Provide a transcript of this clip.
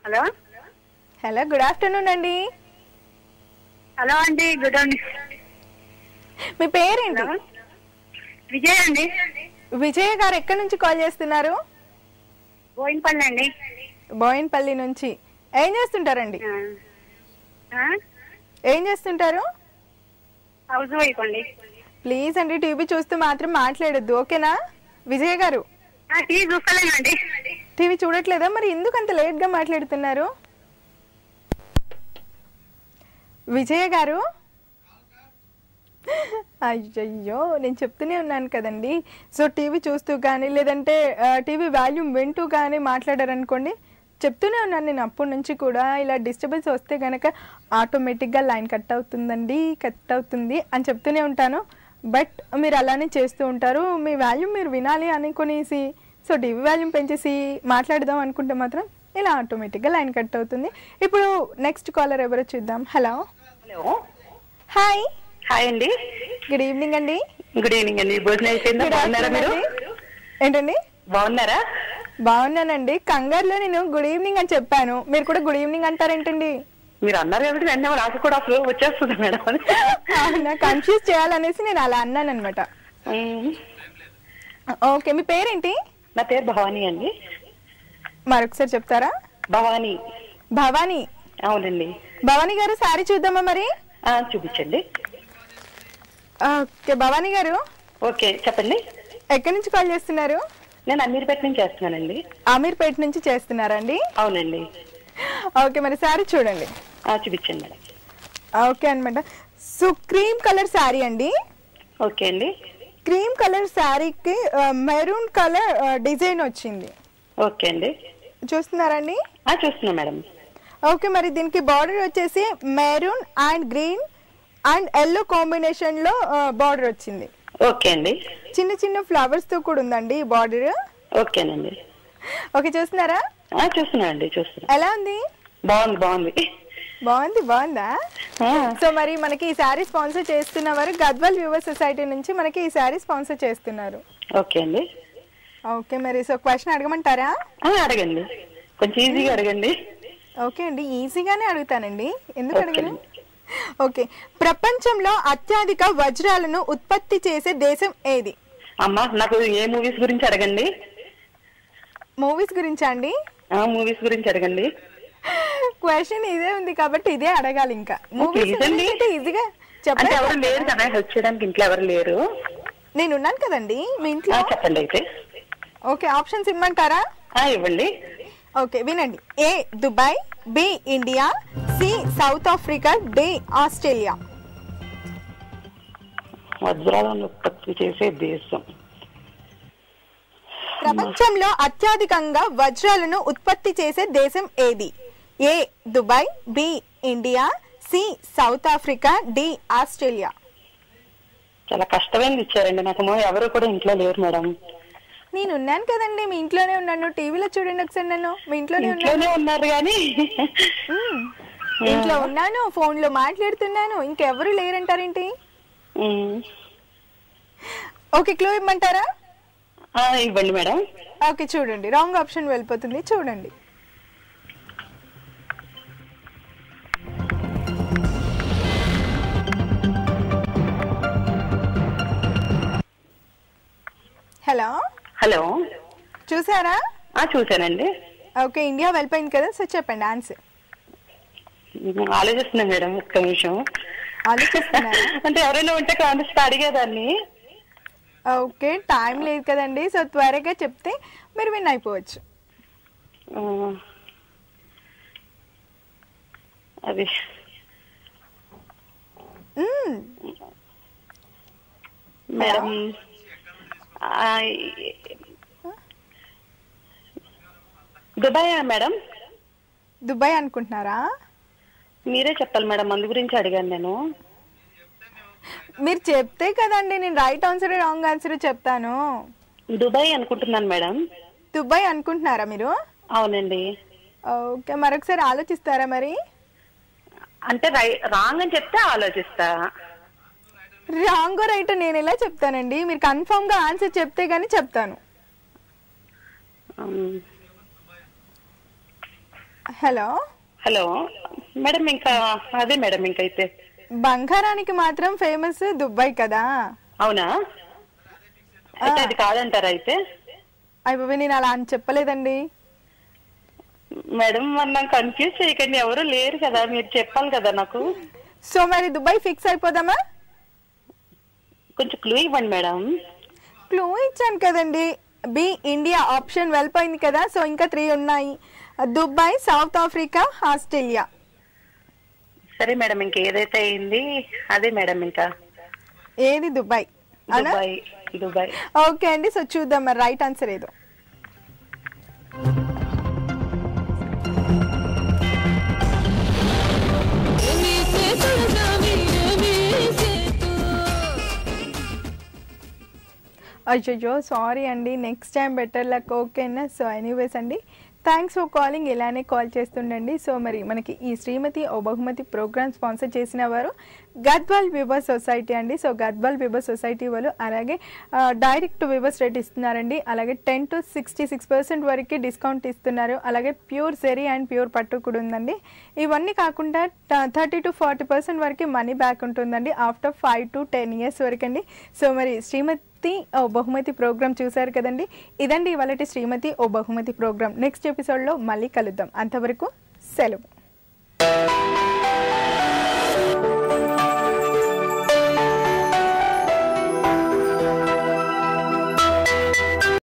Hello hello, good afternoon అండి. Hello అండి, good afternoon. మీ పేరేంటి? విజయ్ అండి. విజయ్ గారు ఎక్కడి నుంచి కాల్ చేస్తున్నారు? బోయినపల్లి అండి. బోయినపల్లి నుంచి. ఏం చేస్తుంటారండి? ఏం చేస్తుంటారు? హౌస్ వైఫ్ అండి. ప్లీజ్ అండి, టీవీ చూస్తూ మాత్రం మాట్లాడొద్దు, ఓకేనా? విజయ్ గారు టీవీ చూస్తలేనండి. టీవీ చూడట్లేదా? మరి ఎందుకు అంత లేట్ గా మాట్లాడుతున్నారు? విజయ్ గారు, అయ్యయ్యో, నేను చెప్తూనే ఉన్నాను కదండి. సో టీవీ చూస్తూ కానీ లేదంటే టీవీ వాల్యూమ్ వింటూ కానీ మాట్లాడారనుకోండి, చెప్తూనే ఉన్నాను నేను అప్పటి నుంచి కూడా. ఇలా డిస్టర్బెన్స్ వస్తే కనుక ఆటోమేటిక్గా లైన్ కట్ అవుతుందండి, కట్ అవుతుంది అని చెప్తూనే ఉంటాను. బట్ మీరు అలానే చేస్తూ ఉంటారు. మీ వాల్యూమ్ మీరు వినాలి అనుకునేసి, సో టీవీ వాల్యూమ్ పెంచేసి మాట్లాడదాం అనుకుంటే మాత్రం ఇలా ఆటోమేటిక్గా లైన్ కట్ అవుతుంది. ఇప్పుడు నెక్స్ట్ కాలర్ ఎవరో చూద్దాం. హలో. Hello, hi. హాయ్ అండి. గుడ్ ఈవినింగ్ అండి. గుడ్ ఈవినింగ్ అండి. భోజనం అయిపోయిందా? బాగున్నారా మీరు? ఏంటండి? బాగున్నారా? బాగున్నానండి. కంగారులో నేను గుడ్ ఈవినింగ్ అని చెప్పాను, మీరు కూడా గుడ్ ఈవినింగ్ అంటారేంటండి? మీరు అన్నారు కాబట్టి వెంటనే నాకు కూడా ఫ్లో వచ్చేస్తుంది మేడం. కన్ఫ్యూజ్ చేయాలనేసి నేను అలా అన్నాను అనమాట. ఓకే, మీ పేరేంటి? నా పేరు భవానీ అండి. మరొకసారి చెప్తారా? భవానీ. భవానీ. అవునండి. భవానీ గారు, శారీ చూద్దామా మరి? చూపించండి. ఓకే భవానీ గారు. ఓకే, చెప్పండి. ఎక్కడి నుంచి కాల్ చేస్తున్నారు? నేను అమీర్పేట నుంచి చేస్తున్నానండి. అమీర్పేట నుంచి చేస్తున్నారండి? అవునండి. ఓకే, మరి శారీ చూడండి. చూపించండి మేడం. ఓకే అనమాట. సో క్రీమ్ కలర్ శారీ అండి. ఓకే అండి. క్రీమ్ కలర్ శారీకి మెరూన్ కలర్ డిజైన్ వచ్చింది. ఓకే అండి. చూస్తున్నారండి? చూస్తున్నా మేడం. ఓకే, మరి దీనికి బార్డర్ వచ్చేసి maroon and green and yellow combination లో బార్డర్ వచ్చింది. ఓకే అండి. చిన్న చిన్న ఫ్లవర్స్ తో కూడా ఉందండి ఈ బార్డర్. ఓకేనండి. ఓకే, చూస్తున్నారా? చూస్తున్నా అండి, చూస్తున్నా. ఎలా ఉంది? బాగుంది, బాగుంది. బాగుంది, బాగుందా? సో మరి మనకి ఈ శారీ స్పాన్సర్ చేస్తున్న వారు గద్వాల్ వ్యూవర్స్ సొసైటీ నుంచి మనకి ఈ శారీ స్పాన్సర్ చేస్తున్నారు. ఓకే అండి. ఓకే, మరి సో క్వశ్చన్ అడగమంటారా? అడగండి, కొంచెం ఈజీగా అడగండి. ఓకే అండి, ఈజీగానే అడుగుతానండి, ఎందుకు అడగను. ఓకే, ప్రపంచంలో అత్యధిక వజ్రాలను ఉత్పత్తి చేసే దేశం ఏది? అమ్మా, నాకు ఏ మూవీస్ గురించి అడగండి. మూవీస్ గురించా అండి? మూవీస్ గురించి అడగండి. క్వశ్చన్ ఇదే ఉంది కాబట్టి ఇదే అడగాలి. ఇంకా మూవీస్ ఈజీగా చెప్పండి. ఎవరు లేరు కదా హెల్ప్ చేయడానికి, ఇంట్లో ఎవరు లేరు. నేను ఉన్నాను కదండి మీ ఇంట్లో. చెప్పండి అయితే. ఓకే, ఆప్షన్స్ ఇమ్మంటారా? ఇవ్వండి. ఓకే, వినండి. A Dubai, B India, C South Africa, D Australia. వజ్రాలను ఉత్పత్తి చేసే దేశం. ప్రపంచంలో అత్యధికంగా వజ్రాలను ఉత్పత్తి చేసే దేశం ఏది? A Dubai, B India, C South Africa, D Australia. చాలా కష్టమైంది ఇచ్చారండి నాకు. ఎవరు కూడా ఇంట్లో లేరు మేడం. నేను ఉన్నాను కదండి, మీ ఇంట్లోనే ఉన్నాను. టీవీలో చూడండి ఒకసారి, నన్ను మీ ఇంట్లోనే ఉన్నారు కానీ ఇంట్లో ఉన్నాను, ఫోన్ లో మాట్లాడుతున్నాను, ఇంకెవరు లేరంటారేంటి? ఓకే, క్లూ ఇమ్మంటారా? ఇవ్వండి మేడం. ఓకే, చూడండి, రాంగ్ ఆప్షన్ వెళ్ళిపోతుంది, చూడండి. హలో. హలో, చూసారా? చూసానండి. ఓకే, ఇండియా వెళ్ళిపోయింది కదా, సో చెప్పండి ఆన్సర్. ఆలోచిస్తున్నా మేడం, ఒక్క నిమిషం. ఆలోచిస్తున్నారా? అంటే ఎవరైనా ఉంటే కాన్సెప్ట్ అడిగేదాన్ని. ఓకే, టైం లేదు కదండి, సో త్వరగా చెప్తే మీరు విన్ అయిపోవచ్చు. అది మేడం, దుబాయ్ మేడం. దుబాయ్ అనుకుంటున్నారా? మీరే చెప్పాలి మేడం, అందు గురించి అడిగాను నేను. మీరు చెప్తే కదండి నేను రైట్ ఆన్సర్ రాంగ్ ఆన్సర్ చెప్తాను. దుబాయ్ అనుకుంటున్నాను మేడం. దుబాయ్ అనుకుంటున్నారా మీరు? అవునండి. ఓకే, మరొకసారి ఆలోచిస్తారా మరి? అంటే రాంగ్ అని చెప్తే ఆలోచిస్తా. రాంగ్ రైట్ నేను ఎలా చెప్తానండి? మీరు కన్ఫర్మ్ గా ఆన్సర్ చెప్తే గానీ చెప్తాను. హలో హలో మేడం, ఇంకా అదే మేడం, ఇంకైతే బంగారానికి మాత్రం ఫేమస్ దుబాయ్ కదా. అవునా? అయితే అది కాదంటారా అయితే? అయిపోయి నేను అలా అని చెప్పలేదండి మేడం. మరి నాకు కన్ఫ్యూజ్ చేయకండి, ఎవరు లేరు కదా, మీరు చెప్పాలి కదా నాకు. సో మరి దుబాయ్ ఫిక్స్ అయిపోదామా? కొంచెం క్లూ ఇవ్వండి మేడం. క్లూ ఇచ్చాను కదండి, బి ఇండియా ఆప్షన్ వెళ్ళిపోయింది కదా. సో ఇంకా 3 ఉన్నాయి, దుబాయ్, సౌత్ ఆఫ్రికా, ఆస్ట్రేలియా. సరే మేడం, ఇంకా ఏదైతే అయింది అదే మేడం. ఇంకా ఏది? దుబాయ్. దుబాయ్. దుబాయ్. ఓకే అండి, సో చూద్దాం మరి రైట్ ఆన్సర్ ఏదో. అయ్యో సారీ అండి, నెక్స్ట్ టైం బెటర్ లక్. ఓకేనా? సో ఎనీవేస్ అండి, థ్యాంక్స్ ఫర్ కాలింగ్. ఇలానే కాల్ చేస్తుండండి. సో మరి మనకి ఈ శ్రీమతి ఓ బహుమతి ప్రోగ్రామ్ స్పాన్సర్ చేసిన వారు గద్వాల్ వివర్స్ సొసైటీ అండి. సో గద్వాల్ వివర్స్ సొసైటీ వాళ్ళు అలాగే డైరెక్ట్ వివర్స్ రేట్ ఇస్తున్నారండి. అలాగే 10 to 66% వరకు డిస్కౌంట్ ఇస్తున్నారు. అలాగే ప్యూర్ సెరీ అండ్ ప్యూర్ పట్టు కూడా ఉందండి. ఇవన్నీ కాకుండా 30 to 40% వరకు మనీ బ్యాక్ ఉంటుందండి ఆఫ్టర్ 5 to 10 years వరకు అండి. సో మరి శ్రీమతి ఓ బహుమతి ప్రోగ్రామ్ చూసారు కదండి. ఇదండి ఇవాళటి శ్రీమతి ఓ బహుమతి ప్రోగ్రామ్. నెక్స్ట్ ఎపిసోడ్లో మళ్ళీ కలుద్దాం. అంతవరకు సెలవు.